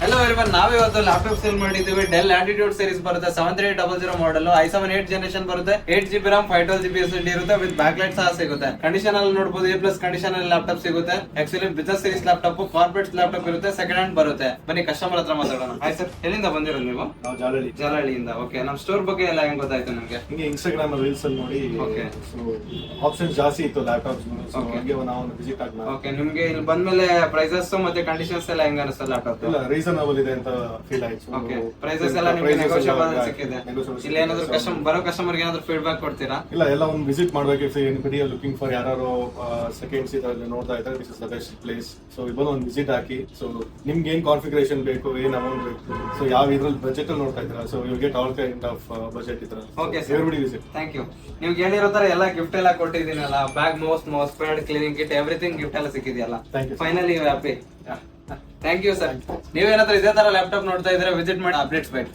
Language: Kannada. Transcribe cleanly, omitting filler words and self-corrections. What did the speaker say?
ಹಲೋ ಎವ್ರಿವನ್, ನಾವಿವತ್ತು ಲ್ಯಾಪ್ಟಾಪ್ ಸೇಲ್ ಮಾಡಿದೀವಿ. ಡೆಲ್ ಆಟಿಟ್ಯೂಡ್ ಸೀರೀಸ್ ಬರುತ್ತೆ, 7300 ಮಾಡೆಲ್, i7 8 ಜನರೇಷನ್ ಬರುತ್ತೆ. 8GB RAM 512GB SSD ಇರುತ್ತೆ, ವಿತ್ ಬ್ಯಾಕ್ ಲೈಟ್ ಸಹ ಸಿಗುತ್ತೆ. ಕಂಡೀಷನ್ ಅಲ್ಲಿ ನೋಡಬಹುದು, A+ ಕಂಡೀಷನ್ ಅಲ್ಲಿ ಲ್ಯಾಪ್ಟಾಪ್ ಸಿಗುತ್ತೆ. Actually business series laptop, corporate laptop ಇರುತ್ತೆ, ಸೆಕೆಂಡ್ ಹ್ಯಾಂಡ್ ಬರುತ್ತೆ. ಬನ್ನಿ ಕಸ್ಟಮರ್ ಹತ್ರ ಮಾತಾಡೋಣ. ಹಾಯ್ ಸರ್, ಎಲ್ಲಿಂದ ಬಂದಿರೋದು ನೀವು? ನಾವು ಜಾಲಹಳ್ಳಿಯಿಂದ. ಓಕೆ, ನಮ್ಮ ಸ್ಟೋರ್ ಬಗ್ಗೆ ಎಲ್ಲ ಹೆಂಗ್ ಗೊತ್ತಾಯ್ತು ನಿಮ್ಗೆ? ಹಿಂಗೆ ಇನ್ಸ್ಟಾಗ್ರಾಮ್ ರೀಲ್ಸ್ ಅಲ್ಲಿ ನೋಡಿ Okay. ಆಪ್ಷನ್ಸ್ ಜಾಸ್ತಿ ಇತ್ತು ಲ್ಯಾಪ್ಟಾಪ್ಸ್. Okay. ಹಂಗೆ ನಾವು ವಿಸಿಟ್ ಆಗಿ ಓಕೆ, ನಿಮ್ಗೆ ಇಲ್ಲಿ ಬಂದ್ಮೇಲೆ ಪ್ರೈಸಸ್ ಮತ್ತೆ ಕಂಡೀಷನ್ಸ್ ಎಲ್ಲ ಹೆಂಗ ಅನಿಸ್ತಾ ಲ್ಯಾಪ್ಟಾಪ್? ಇಲ್ಲ, ರೀಸನಬಲ್ ಇದೆ ಅಂತ ಫೀಲ್ ಆಯ್ತು. ಓಕೆ, ಪ್ರೈಸಸ್ ಎಲ್ಲ ನಿಮ್ಗೆ ನೆಗೋಷಿಯಬಲ್ ಸಿಕ್ಕಿದೆ. ಇಲ್ಲಿ ಏನಾದ್ರು ಬರೋ ಕಸ್ಟಮರ್ ಗೆ ಏನಾದ್ರು ಫೀಡ್ಬ್ಯಾಕ್ ಕೊಡ್ತೀರಾ? ಇಲ್ಲ, ಎಲ್ಲ ಒಂದು ವಿಸಿಟ್ ಮಾಡ್ಬೇಕು. If anybody are looking for ಯಾರು ಸೆಕೆಂಡ್ಸ್ ಇದರಲ್ಲಿ ನೋಡ್ತಾ ಇದ್ದಾರೆ, this is the best place. So ಇಲ್ಲಿ ಒಂದು ವಿಸಿಟ್ ಹಾಕಿ. ಸೊ ನಿಮ್ಗೆ ಏನ್ ಕಾನ್ಫಿಗರೇಷನ್ ಬೇಕು, ಏನ್ ಅಮೌಂಟ್ ಬೇಕು, ಸೊ ಯಾವ ಇದ್ರಲ್ಲಿ ಬಜೆಟ್ ಅಲ್ಲಿ ನೋಡ್ತಾ ಇದ್ದೀರಾ, so you get all kind of budget ಇದ್ರ. Okay sir, everybody visit. Thank you. ನೀವು ಹೇಳಿರೋ ತರ ಎಲ್ಲ ಗಿಫ್ಟ್ ಎಲ್ಲ ಕೊಟ್ಟಿದ್ದೀನಲ್ಲ, bag, mouse pad, cleaning kit, everything gift ಎಲ್ಲ ಸಿಕ್ಕಿದೆಯಲ್ಲ. Thank you, sir. Finally happy. Thank you sir. ನೀವೇನಾದ್ರೂ ಇದೇ ತರ ಲ್ಯಾಪ್ಟಾಪ್ ನೋಡ್ತಾ ಇದ್ರೆ ವಿಸಿಟ್ ಮಾಡಿ ಅಪ್ಡೇಟ್ಸ್ ಬೇಕು.